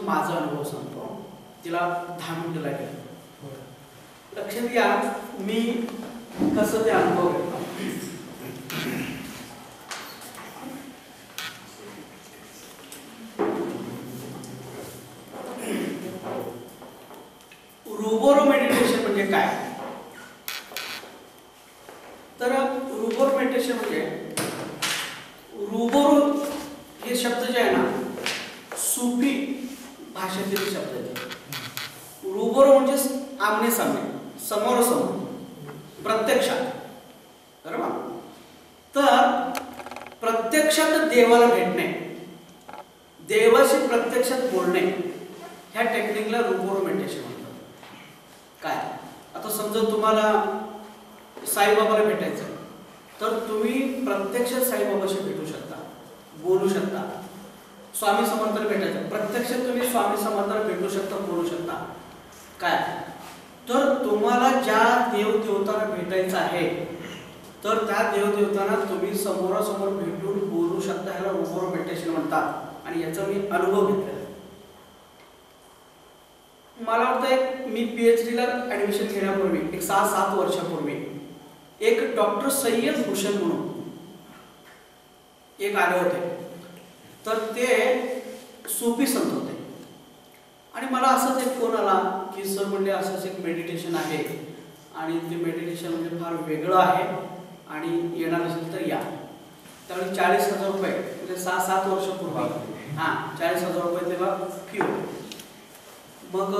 माझा अनुभव सांगतो. तिला 10 मिनिटं लागेल. लक्षात घ्या मी कसं ते अनुभव घेतो. रुबोरो मेडिटेशन म्हणजे काय? तर रुबोरो मेडिटेशन म्हणजे रुबोरो हे शब्द जे आहे ना सुफी भाषेतील शब्द आहे. रुबोरो म्हणजे आमने सामने, समोरासमोर, प्रत्यक्षात. बरोबर. तर प्रत्यक्षात देवाला भेटणे, देवाशी प्रत्यक्षात बोलणे, ह्या टेक्निकला रुबोरो मेडिटेशन म्हणतात. काय आता समजा तुम्हाला साईबाबाला भेटायचं तर तुम्ही प्रत्यक्षात साईबाबाशी भेटू शकता, बोलू शकता. स्वामी समर्थाला भेटायचं प्रत्यक्षात तुम्ही स्वामी समर्थाला भेटू शकता, बोलू शकता. काय तर तुम्हाला ज्या देवदेवतांना भेटायचं आहे तर त्या देवदेवतांना तुम्ही समोरासमोर भेटून बोलू शकता. ह्याला रुबोरो मेडिटेशन म्हणतात आणि याचा मी अनुभव घेतलेला. मला वाटतं मी PhDला ॲडमिशन घेण्यापूर्वी एक 6-7 वर्षापूर्वी एक डॉक्टर सय्यद हुसेन म्हणून एक आले होते. तर ते सुफी संत होते आणि मला असंच एक फोन आला की सर म्हणले असंच एक मेडिटेशन आहे आणि ते मेडिटेशन म्हणजे फार वेगळं आहे आणि येणार असेल तर या. त्यावेळी 40,000 रुपये म्हणजे 6-7 वर्षापूर्वी 40,000 रुपये तेव्हा फी होती. मग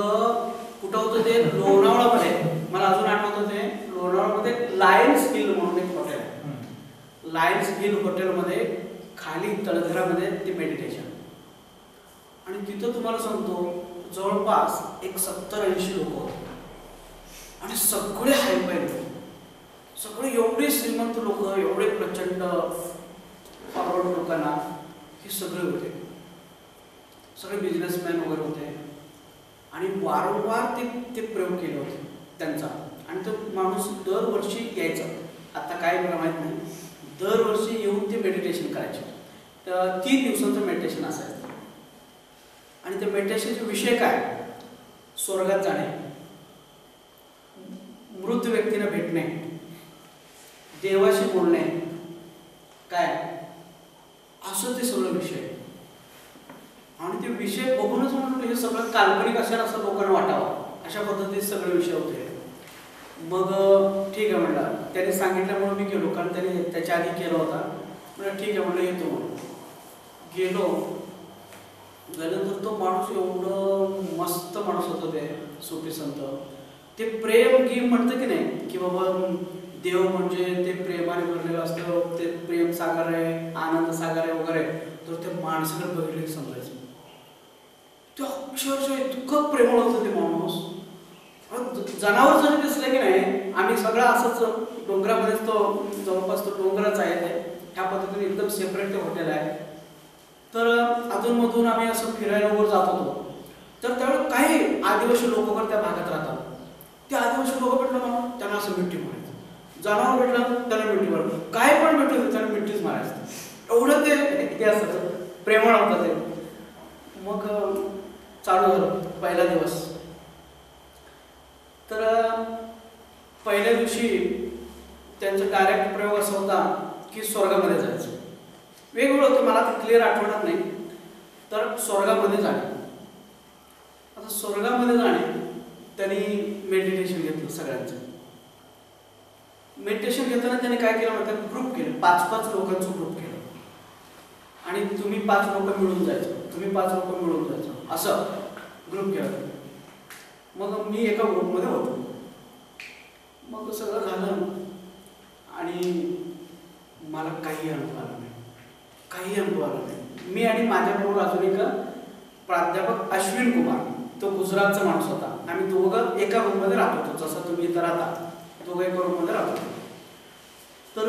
कुठं होतं ते लोणावळामध्ये. मला अजून आठवतं ते लोणावळामध्ये लायन्स हिल म्हणून एक हॉटेल आहे. लायन्स हिल हॉटेलमध्ये खाली तळघरामध्ये ते मेडिटेशन. आणि तिथं तुम्हाला सांगतो जवळपास एक 70-80 लोक होते आणि सगळे हायफाय लोक, सगळे एवढे श्रीमंत लोक, एवढे प्रचंड फॉरवर्ड लोकांना हे सगळे होते. सगळे बिझनेसमॅन वगैरे होते आणि वारंवार ते प्रयोग केले होते त्यांचा. आणि तो माणूस दरवर्षी यायचा. आता काय मला माहीत नाही, दरवर्षी येऊन ते मेडिटेशन करायचे. तर 3 दिवसांचं मेडिटेशन असायचं. आणि त्या मेडिटेशनचे विषय काय? स्वर्गात जाणे, मृत व्यक्तीला भेटणे, देवाशी बोलणे, काय असं ते सगळं विषय. आणि ते विषय बघूनच म्हणून हे सगळं काल्पनिक असेल असं लोकांना वाटावं अशा पद्धतीचे सगळे विषय होते. मग ठीक आहे म्हणलं, त्याने सांगितल्यामुळे मी गेलो, कारण त्याने त्याच्या आधी केला होता. म्हणजे ठीक आहे म्हणलं येतो म्हणून गेलो. गेल्यानंतर तो माणूस एवढं मस्त माणूस होता ते सुफी संत. ते प्रेम गेम म्हणतं की नाही की बाबा देव म्हणजे ते प्रेमाने भरलेलं असतं, ते प्रेम सागर आहे, आनंद सागर आहे वगैरे. तर ते माणसाला बघितलं की समजायचं ते अक्षरशः इतकं प्रेमळ होतं ते माणूस. जनावर जरी दिसलं की नाही, आम्ही सगळं असंच डोंगरामध्येच तो जवळपास तो डोंगरच आहे ते, ह्या पद्धतीने एकदम सेपरेट ते हॉटेल आहे. तर अधूनमधून आम्ही असं फिरायला वगैरे जात होतो. तर त्यावेळेस काही आदिवासी लोक वगैरे त्या भागात राहतात. ते आदिवासी लोक भेटलं ना त्यांना असं मिठी मारायचं, जनावर भेटलं त्याला मिठी मारायचं, काय पण भेटलं त्याला मिठीच मारायचं. एवढं ते असतं प्रेमळ होतं ते. मग चालू झालं पहिला दिवस. तर पहिल्या दिवशी त्यांचा डायरेक्ट प्रयोग असा होता की स्वर्गामध्ये जायचं. वेगवेगळं होतं, मला ते क्लिअर आठवणार नाही. तर स्वर्गामध्ये जाणे. आता स्वर्गामध्ये जाणे त्यांनी मेडिटेशन घेतलं सगळ्यांचं. मेडिटेशन घेताना त्यांनी काय केलं म्हणतात, ग्रुप केलं, 5-5 लोकांचं ग्रुप केलं. आणि तुम्ही 5 लोक मिळून जायचं, तुम्ही 5 लोक मिळून जायचं, असं ग्रुप केलं. मग मी एका ग्रुपमध्ये होतो. मग सगळं झालं आणि मला काही अनुभव आला नाही, काही अनुभव आला नाही. मी आणि माझ्याबरोबर अजून एक प्राध्यापक अश्विन कुमार, तो गुजरातचा माणूस होता. आम्ही दोघं एका रूममध्ये राहत होतो, जसं तुम्ही इथं राहता, दोघं एका रूममध्ये राहत होतो. तर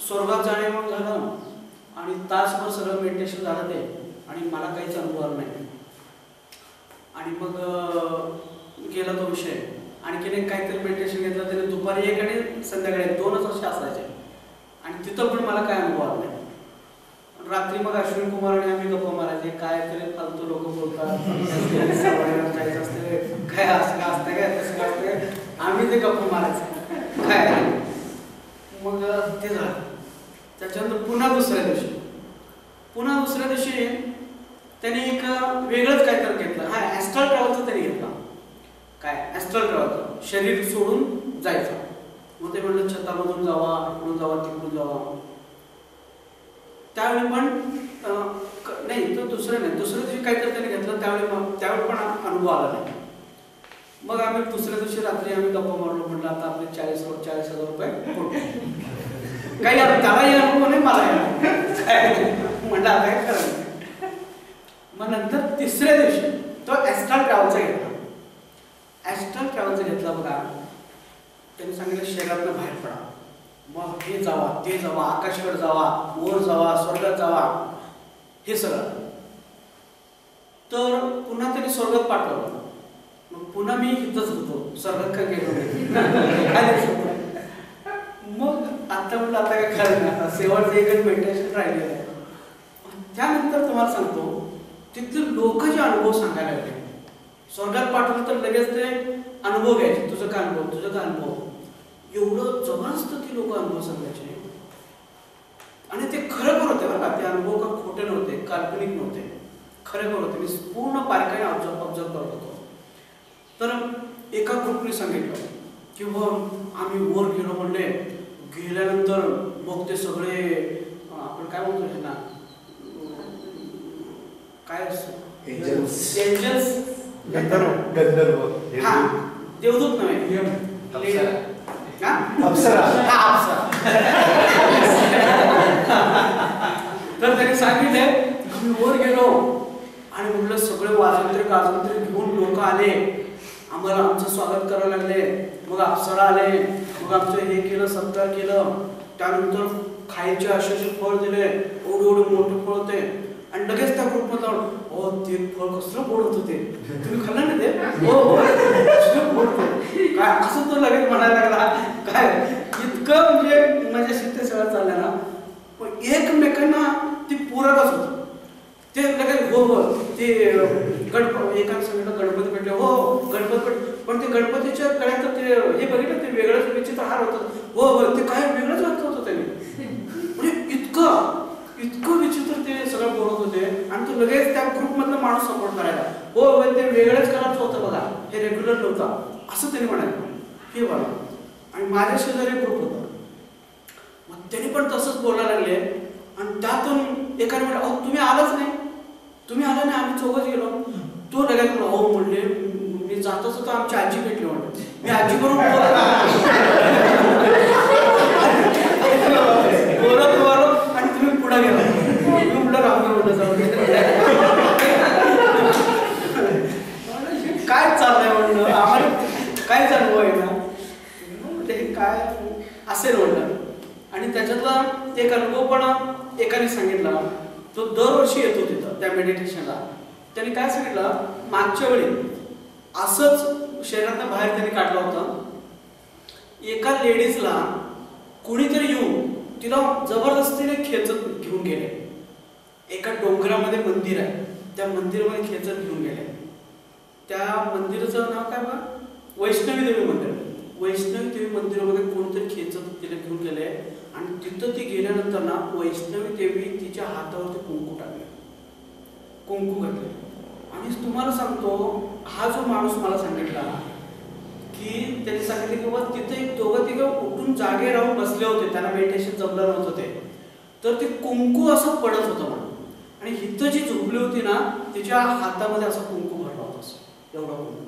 स्वर्गात जाणे म्हणून झालं आणि तासभर सगळं मेडिटेशन झालं ते, आणि मला काहीच अनुभव आला नाही. आणि मग गेला तो विषय. आणखीन एक काहीतरी मेडिटेशन घेतलं त्याने, दुपारी 1 आणि संध्याकाळी 2च असे असायचे. आणि तिथं पण मला काय अनुभव आला नाही. रात्री मग अश्विन कुमार आणि आम्ही गप्पा मारायचे, काय तरी फालतू लोक बोलतात, जायचं असते काय, असं असतं काय तसं असते, आम्ही ते गप्पा मारायचं काय. मग ते झालं. त्याच्यानंतर पुन्हा दुसऱ्या दिवशी त्यांनी एक वेगळंच काय तर घेतलं. हा, ॲस्ट्रल ट्रॅव्हलचं त्यांनी घेतला. काय ॲस्ट्रल ट्रॅव्हलचं, शरीर सोडून जायचं. मग ते म्हणलं छतामधून जावा, इकडून जावा, तिकडून जावा. त्यावेळी पण नाही, तो दुसऱ्या दिवशी काहीतरी त्यांनी घेतलं. त्यावेळी पण अनुभव आला नाही. मग आम्ही दुसऱ्या दिवशी रात्री आम्ही गप्पा मारलो. म्हटलं आता आपले 40,000 रुपये काही त्यालाही अनुभव नाही, मला म्हटलं आता काय करायचं. मग नंतर तिसऱ्या दिवशी तो ॲस्ट्रल ट्रॅव्हलचा घेतला. बघा, त्यांनी सांगितलं शरीरातनं बाहेर पडा. मग हे जावा, ते जावा, आकाशाकडे जावा, वर जावा, स्वर्गात जावा, हे सगळं. तर पुन्हा त्यांनी स्वर्गात पाठवलं. मग पुन्हा मी इथंच होतो, स्वर्गात काय गेलो नाही. मग आता म्हटलं आता काय खरं नाही, शेवटचं एकच मेडिटेशन राहिलेलं आहे. त्यानंतर तुम्हाला सांगतो, तिथले लोक जे अनुभव सांगायला लागले. स्वर्गात पाठवलं तर लगेच ते अनुभव घ्यायचे, तुझं काय अनुभव. एवढं जबरदस्त ती लोक अनुभव सांगायचे. आणि ते खरोखर होते बरं का, ते अनुभव का खोटे नव्हते, काल्पनिक नव्हते, खरोखर होते. मी पूर्ण बारकाईने ऑब्झर्व करत होतो. तर एका ग्रुपने सांगितलं की आम्ही वर गेलो. म्हणले गेल्यानंतर मग ते सगळे आपण काय म्हणतो ना, काय एंजल्स, गंधर्व, हा, देवदूत नव्हे, अप्सरा. तर त्यांनी सांगितले आम्ही वर गेलो आणि म्हटलं सगळे वाजंत्री घेऊन लोक आले, आम्हाला आमचं स्वागत करायला लागले. मग अप्सरा आले, मग आमचं हे केलं, सत्कार केलं. त्यानंतर खायचे असे फळ दिले, एवढे मोठे फळ होते. आणि लगेच त्या ग्रुपमध्ये हो ते फळ कसलं गोड होतं, ते तुम्ही खाल्लं ना ते, हो कसलं गोड होतं काय, असं तो लगेच म्हणायला लागला. काय इतकं म्हणजे माझ्या ते सगळं चाललं ना, पण एकमेकांना ती पूरकच होतं. ते लगेच हो ते एकाने सांगितलं गणपती भेटले, हो गणपती भेट, पण ते गणपतीच्या गळ्यात ते हे बघितलं, ते वेगळंच विचित्र हार होतं. हो ते काय वेगळंच वाटत होतं त्यांनी. म्हणजे इतकं विचित्र ते सगळं बोलत होते. आणि तो लगेच त्या ग्रुपमधला माणूस सपोर्ट करायला, हो ते वेगळंच करायचं होतं बघा, हे रेग्युलर नव्हतं, असं त्यांनी म्हणायचं. हे बघा, आणि माझ्या शेजारी ग्रुप होता, मग त्यांनी पण तसंच बोलायला लागले. आणि त्यातून एकाने म्हटलं अहो तुम्ही आलाच नाही, आला नाही, आम्ही चौघच गेलो. तो लगेच म्हणलं हो म्हणले मी जातच होतो, आमची आजी भेटली. म्हणलं मी आजी बरोबर बोलत आणि तुम्ही पुढे गेला, मी पुढे राहून म्हटलं जाऊ काय चाललंय म्हणलं, आम्हाला काय चालू आहे ना, हे काय असेल म्हणलं. आणि त्याच्यातला एक अनुभव पण एकाने सांगितला. तो दरवर्षी येतो तिथं त्या मेडिटेशनला. त्यांनी काय सांगितलं, मागच्या वेळी असंच शरीरातनं बाहेर त्यांनी काढलं होतं. एका लेडीजला कुणीतरी येऊन तिला जबरदस्तीने खेचत घेऊन गेले. एका डोंगरामध्ये मंदिर आहे, त्या मंदिरामध्ये खेचत घेऊन गेले. त्या मंदिराचं नाव काय बघा, वैष्णवी देवी मंदिर. वैष्णवी देवी मंदिरामध्ये कोणतरी खेचत तिला घेऊन गेले. आणि तिथं ती गेल्यानंतर ना वैष्णवी देवी तिच्या हातावरती कुंकू टाकले, कुंकू घातले. आणि तुम्हाला सांगतो, हा जो माणूस मला सांगितला की त्यांनी सांगितलं की बाबा तिथे एक दोघं तिघं उठून जागे राहून बसले होते, त्यांना मेडिटेशन जमलं नव्हतं ते, तर ते कुंकू असं पडत होतं म्हणून. आणि हिथं जी झोपली होती ना तिच्या हातामध्ये असं कुंकू भरला होता, असं एवढा कुंकू.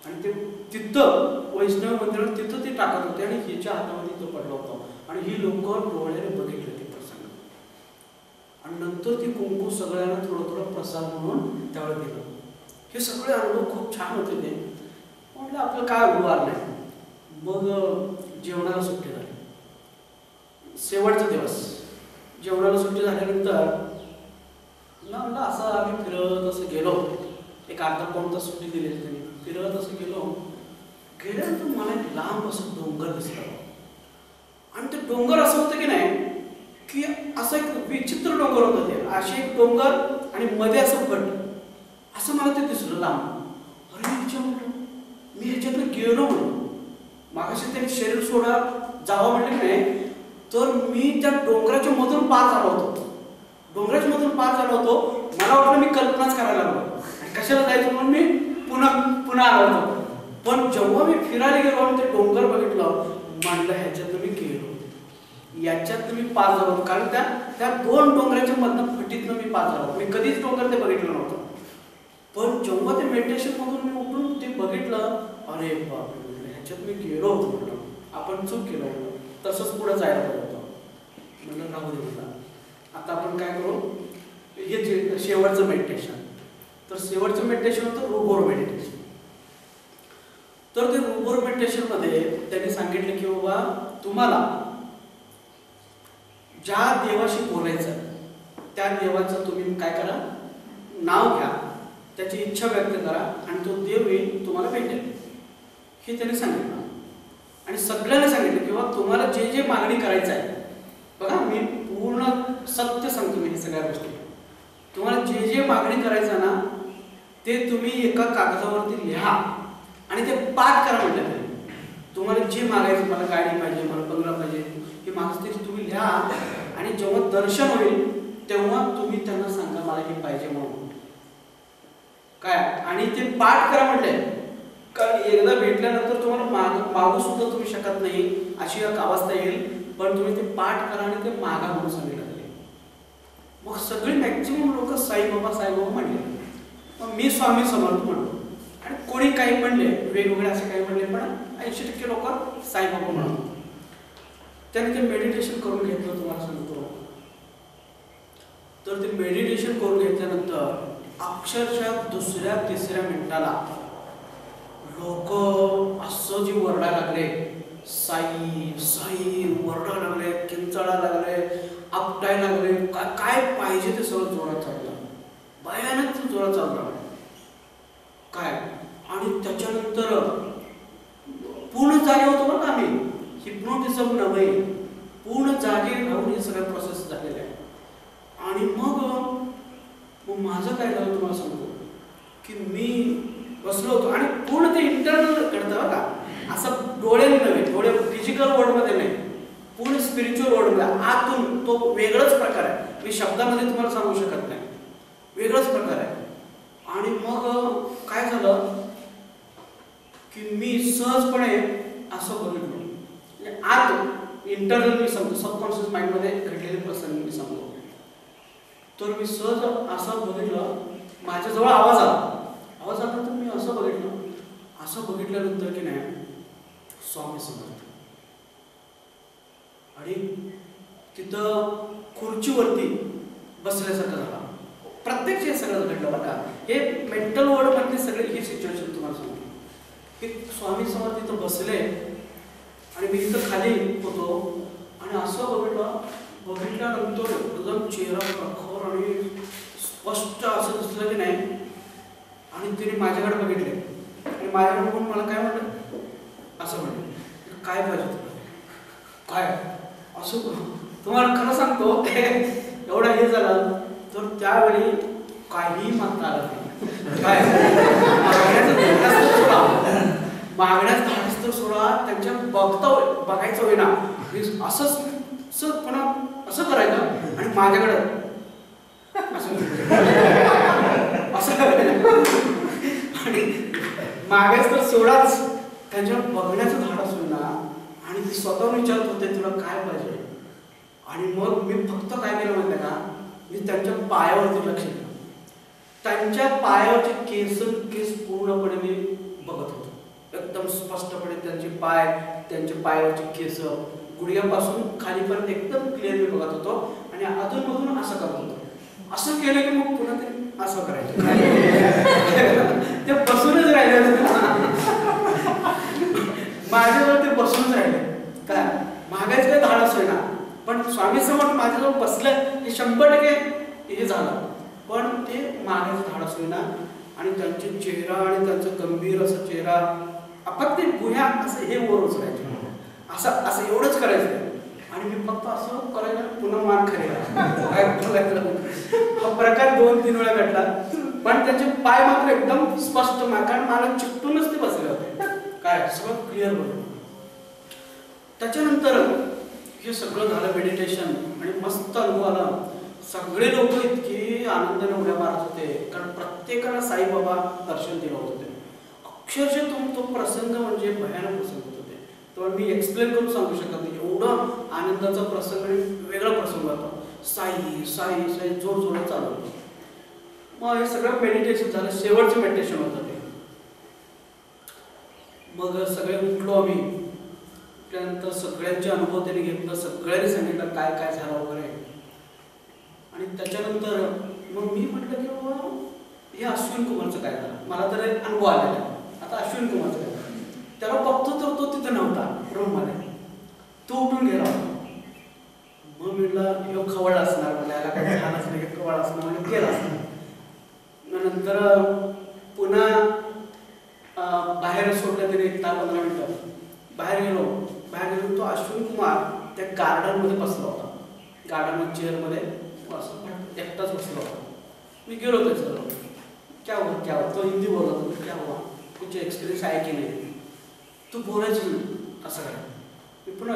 आणि ते तिथं वैष्णव मंदिरात तिथं ते टाकत होते आणि हिच्या हातामध्ये तो पडला होता. आणि ही लोक डोळ्याने बघितले ते प्रसंग. आणि नंतर ती कुंकू सगळ्यांना थोडं प्रसाद म्हणून त्यावेळेला दिलं. हे सगळे अनुभव खूप छान होते. ते म्हटलं आपलं काय अनुभव आला नाही. मग जेवणाला सुट्टी झाली, शेवटचा दिवस. जेवणाला सुट्टी झाल्यानंतर म्हणलं असं आम्ही फिरत असं गेलो, एक अर्धा पाऊण तास सुट्टी दिलेली त्यांनी. फिरत असं गेल्यानंतर मला एक लांब असं डोंगर दिसला. आणि ते डोंगर असं होतं की नाही की असं एक विचित्र डोंगर होतं ते, असे एक डोंगर आणि मध्ये असं गट, असं मला ते दिसलं लांब. अरे विचार म्हटलं मी ह्याच्यातनं गेलो म्हणून, मागाशी ते शरीर सोडा जावं म्हणले नाही, तर मी त्या डोंगराच्या मधून पार झालो होतो. डोंगराच्या मधून पार झालो होतो. मला वाटलं मी कल्पनाच करायला लागलो आणि कशाला जायचं म्हणून मी पुन्हा आलो होतो. पण जेव्हा मी फिरायला गेलो आणि ते डोंगर बघितलं, म्हणलं ह्याच्यातनं मी गेलो, याच्यातनं मी पार झालो. कारण त्या दोन डोंगराच्या मधनं फटीतनं मी पार झालो. मी कधीच डोंगर ते बघितलं नव्हतं. पण जेव्हा ते मेडिटेशन मधून मी उठून ते बघितलं, अरे बापरे, ह्याच्यात मी गेलो होतो. म्हटलं आपण चूक केलं होतं, तसंच पुढे जायला पाहिजे होतं. म्हणलं राहू दे. म्हणलं आता आपण काय करू, हे शेवटचं मेडिटेशन. तर शेवटचं मेडिटेशन होतं रूबोर मेडिटेशन. तर ते रूबोर मेडिटेशन मध्ये त्यांनी सांगितलं की बाबा तुम्हाला ज्या देवाशी बोलायचं त्या देवाचं तुम्ही काय करा, नाव घ्या, त्याची इच्छा व्यक्त करा आणि तो देव येईल तुम्हाला भेटेल, हे त्यांनी सांगितलं. आणि सगळ्यांना सांगितलं की बाबा तुम्हाला जे जे मागणी करायचं आहे, बघा मी पूर्ण सत्य सांगतो, मी हे सगळ्या गोष्टी, तुम्हाला जे जे मागणी करायचं ना ते तुम्ही एका कागदावरती लिहा आणि ते पाठ करा. म्हटलं तुम्हाला जे मागायचं, मला गाडी पाहिजे, मला बंगला पाहिजे, हे मागचं ते तुम्ही लिहा आणि जेव्हा दर्शन होईल तेव्हा तुम्ही त्यांना सांगा मला हे पाहिजे म्हणून काय, आणि ते पाठ करा. म्हटले कारण एकदा भेटल्यानंतर तुम्हाला मागू सुद्धा तुम्ही शकत नाही अशी एक अवस्था येईल, पण तुम्ही ते पाठ करा आणि ते मागा म्हणून सांगितलं. मग सगळी मॅक्झिमम लोक साईबाबा साईबाबा म्हणले. मग मी स्वामी समर्थ म्हणतो आणि कोणी काही म्हणले, वेगवेगळे असे काही म्हणले, पण 80% लोक साईबाबा म्हणतो. त्याने ते मेडिटेशन करून घेतलं, तुम्हाला सांगतो. तर ते मेडिटेशन करून घेतल्यानंतर अक्षरशः दुसऱ्या तिसऱ्या मिनिटाला लोक असं जी वरडायला लागले, साई साई वरडायला लागले, किंचाळायला लागले, आपटायला लागले, काय पाहिजे ते सगळं जोरात चाललं, भयानक जोरात चाललं काय. आणि त्याच्यानंतर पूर्ण जागे होतो बरं का, आम्ही हिप्नोटिझम नव्हे, पूर्ण जागे राहून हे सगळ्या प्रोसेस झालेल्या आहे. आणि मग माझं काय झालं तुम्हाला सांगतो की मी बसलो होतो आणि पूर्ण ते इंटरनल घडतं बरं का, असं डोळ्याने नव्हे, डोळे फिजिकल वर्ल्डमध्ये नाही, पूर्ण स्पिरिच्युअल वर्ल्डमध्ये आतून तो वेगळाच प्रकार आहे. मी शब्दामध्ये तुम्हाला सांगू शकत नाही, वेगळाच प्रकार आहे. आणि मग काय झालं की मी सहजपणे असं बघितलं, म्हणजे आत इंटरनल मी सांगतो, सबकॉन्शियस माइंडमध्ये घडलेले प्रसंग मी सांगतो. तर मी सहज असं बघितलं, माझ्याजवळ आवाज आला तर मी असं बघितलं. असं बघितल्यानंतर की नाही स्वामी समर्थ, आणि तिथं खुर्चीवरती बसल्यासारखं झालं. प्रत्यक्ष हे सगळं घडलं बरं का, हे मेंटल वर्ल्ड मधली सगळी ही सिच्युएशन तुम्हाला सांगतो की स्वामी समर्थ तिथं बसले आणि मी तिथं खाली होतो आणि असं बघितल्यानंतर एकदम चेहरा प्रखर आणि स्पष्ट असं दिसलं की नाही. आणि तिने माझ्याकडे बघितले आणि माझ्याकडे बघून मला काय म्हटलं, असं म्हटलं काय पाहिजे तुला, काय असं. तुम्हाला खरं सांगतो एवढा हे झालं तर त्यावेळी काही मागता आलं नाही. काय मागण्यास धाडस तर सोडा, त्यांच्या बघायचं होईना, असंच पुन्हा असं करायचं आणि माझ्याकडे असं आणि मागायच तर सोडाच, त्यांच्यावर बघण्याचं धाडस होईना आणि ते स्वतःहून विचारत होते तुला काय पाहिजे. आणि मग मी फक्त काय केलं माहिती का, मी त्यांच्या पायावरती लक्ष दिलं. त्यांच्या पायावरचे केस पूर्णपणे मी बघत होतो, एकदम स्पष्टपणे त्यांचे पायावरचे केस गुडघ्यापासून खालीपर्यंत एकदम क्लिअर मी बघत होतो. आणि अधूनमधून असं करत होतो. असं केलं की मग पुन्हा ते असं करायचं, ते बसूनच राहिले माझ्याजवळ, ते बसूनच राहिले. काय मागायचं काय धाडस होईना, पण स्वामी समोर माझ्याजवळ बसलं हे 100% हे झालं, पण ते मागायचं धाडस होईना. आणि त्यांचे चेहरा आणि त्यांचं गंभीर असं चेहरा, फक्त ते गुह्या असं हे वर उचलायचे, असं एवढंच करायचं. आणि मी फक्त असं करायला पुन्हा मान खाली हा प्रकार 2-3 वेळा घडला. पण त्याचे पाय मात्र एकदम स्पष्ट, कारण मला चिकटूनच ते बसले होते. काय सगळं क्लिअर होतं. त्याच्यानंतर हे सगळं झालं मेडिटेशन आणि मस्त अनुभव आला. सगळे लोक इतकी आनंदाने उड्या मारत होते, कारण प्रत्येकाला साईबाबा दर्शन दिलं होतं. अक्षरशः तो प्रसंग म्हणजे भयानक प्रसंग होते. तर मी एक्सप्लेन करून सांगू शकत नाही, एवढा आनंदाचा प्रसंग आणि वेगळा प्रसंग होता. साई साई साई जोर जोरात चालू होतं. मग हे सगळं मेडिटेशन झालं, शेवटचं मेडिटेशन होतं ते. मग सगळे उठलो आम्ही. त्यानंतर सगळ्यांचे अनुभव त्यांनी घेतलं, सगळ्यांनी सांगितलं काय काय झालं वगैरे. आणि त्याच्यानंतर मग मी म्हटलं की बाबा हे अश्विन कुमारचं काय झालं, मला तर अनुभव आलेला. आता अश्विन कुमारचं काय झालं, त्याला बघतो तर तो तिथे नव्हता रूममध्ये, तो उठून गेला होता. मग म्हटलं हे खवळ असणार, मला याला काही झालंच नाही, खवळ असणार म्हणजे गेला असणार. नंतर पुन्हा बाहेर सोडलं तरी 10-15 मिनिटं बाहेर गेलो. तो अश्विन कुमार त्या गार्डनमध्ये बसला होता. गार्डनमध्ये चेअरमध्ये असं एकटाच बसला होता. मी गेलो त्याच्याजवळ, क्या हुआ, तो हिंदी बोलत होता. क्या हुआ, कुछ एक्सपिरियन्स आहे की नाही, तू बोलायचं नाही असं करा. मी पुन्हा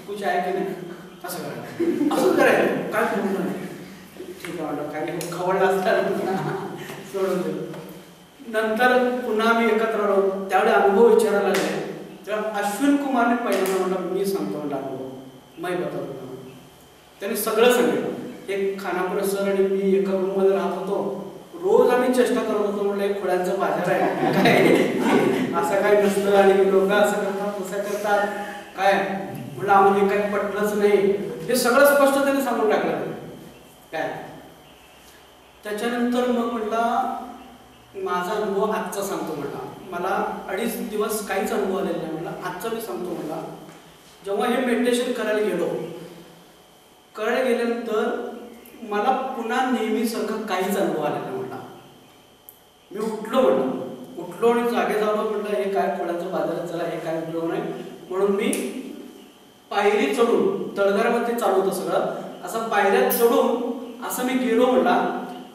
कुछ आहे की नाही असं करा, असं करायचं काय बोलणं नाही. ठीक आहे म्हणलं, काही खवडला असतात सोडून दिलं. नंतर पुन्हा मी एकत्र आलो. त्यावेळी अनुभव विचारायला लागले. तेव्हा अश्विन कुमारने पहिल्यांदा म्हणलं मी सांगतो म्हणलं अनुभव, मैं बतवतो. त्यांनी सगळं सांगितलं. एक खानापुरे सर आणि मी एका रूममध्ये राहत होतो. रोज आम्ही चेष्टा करत होतो, म्हटलं एक खोड्यांचा बाजार आहे काय, असं काय नसतं आणि लोक असं करतात तसं करतात काय. म्हटलं आम्हाला काही पटलंच नाही. हे सगळं स्पष्ट त्यांनी सांगून टाकलं काय. त्याच्यानंतर मग म्हटलं माझा अनुभव आजचा सांगतो. म्हटलं मला 2.5 दिवस काहीच अनुभव आलेला नाही. म्हटलं आजचा मी सांगतो. म्हटलं जेव्हा हे मेडिटेशन करायला गेल्यानंतर मला पुन्हा नेहमीसारखं काहीच अनुभव आलेला नाही. म्हटलं मी उठलो आणि जागे झालो. म्हटलं हे काय खोड्याचं बाजारात चला, हे काय उपयोग नाही. म्हणून मी पायरी चढून, तळघरामध्ये चालू होतं सगळं, असं पायऱ्यात चढून असं मी गेलो. म्हटला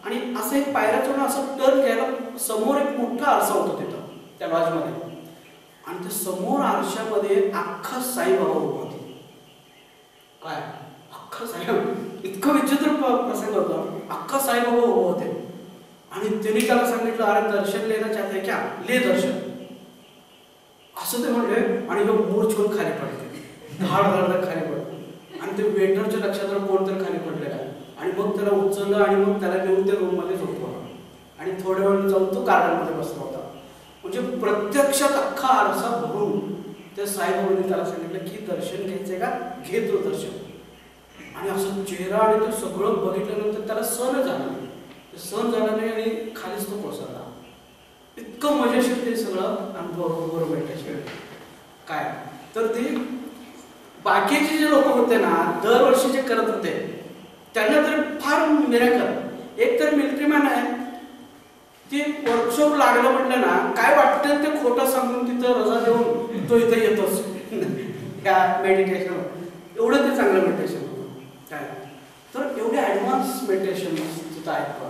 आणि असं एक पायऱ्या चढून असं टर्न घ्यायला समोर एक मोठा आरसा होता तिथं त्या लॉजमध्ये. आणि त्या समोर आरशामध्ये अख्खा साईबाबा उभा होते. काय अख्खा साईबाबा, इतकं विचित्र प्रसंग होता. अख्खा साईबाबा उभा होते आणि त्यांनी त्याला सांगितलं अरे दर्शन लेना चाहते क्या, ले दर्शन असं ते म्हणले. आणि तो मूर छोड खाली पडले, धाड खाली पडले. आणि ते वेटरच्या लक्षात कोणतरी खाली पडले काय. आणि मग त्याला उचललं आणि मग त्याला घेऊन ते रूममध्ये झोपवलं. आणि थोड्या वेळ जाऊन तो गार्डनमध्ये बसला होता. म्हणजे प्रत्यक्षात अख्खा आरसा भरून त्या साईबाबांनी त्याला सांगितलं की दर्शन घ्यायचंय का, घे तो दर्शन. आणि असं चेहरा आणि ते सगळं बघितल्यानंतर त्याला सहन झालं नाही. सहन झाला नाही आणि खालीच तो कोसळला. इतकं मजेशीर ते सगळं अनुभव मेडिटेशन काय. तर ते बाकीचे जे लोक होते ना, दरवर्षी जे करत होते त्यांना तर फार मिराकल. एक तर मिलिटरीमॅन आहे, ते वर्कशॉप लागलं म्हटलं ना, काय वाटतं ते खोटं सांगून तिथं रजा देऊन तो इथं येतोच त्या मेडिटेशन. एवढं ते चांगलं मेडिटेशन होतं काय. तर एवढे ॲडव्हान्स मेडिटेशन तिथं आहेत.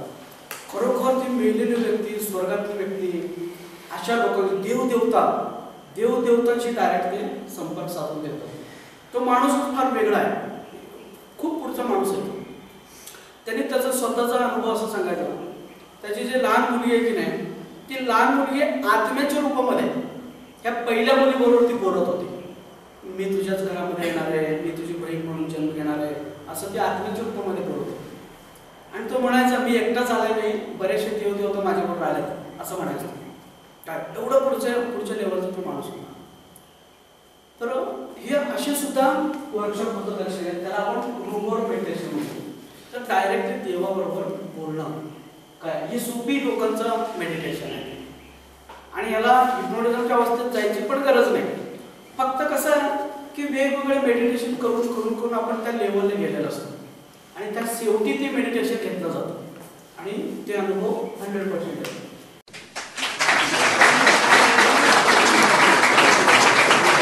खरोखर ती मेलेली व्यक्ती, स्वर्गातली व्यक्ती, अशा लोकांची देवदेवतांशी डायरेक्ट ते संपर्क साधून देतात. तो माणूस फार वेगळा आहे, खूप पुढचा माणूस आहे. त्यांनी त्याचा स्वतःचा अनुभव असं सांगायचा. त्याची जी लहान मुलगी आहे की नाही, ती लहान मुलगी आत्म्याच्या रूपामध्ये ह्या पहिल्या मुलीबरोबर ती बोलत होती. मी तुझ्याच घरामध्ये येणार आहे, मी तुझी बहीण म्हणून जन्म घेणार आहे, असं ती आत्म्याच्या रूपामध्ये बोलत होती. आणि तो म्हणायचा मी एकटाच आलाय नाही, बरेचसे देवदेवता माझ्याबरोबर आलेत असं म्हणायचं काय. एवढं पुढच्या लेवलचा तो माणूस होता. तर हे असे सुद्धा वर्कशॉप होतं दर्शन, त्याला आपण रूमवर मेडिटेशन म्हणतो. तर डायरेक्ट देवाबरोबर बोलणं काय, हे सुफी लोकांचं मेडिटेशन आहे. आणि याला हिप्नोटिझमच्या अवस्थेत जायची पण गरज नाही. फक्त कसं आहे की वेगवेगळे मेडिटेशन करून आपण त्या लेवलला गेलेलं असतो. आणि त्या शेवटी ते मेडिटेशन घेतलं जातं आणि ते अनुभव 100% आहे.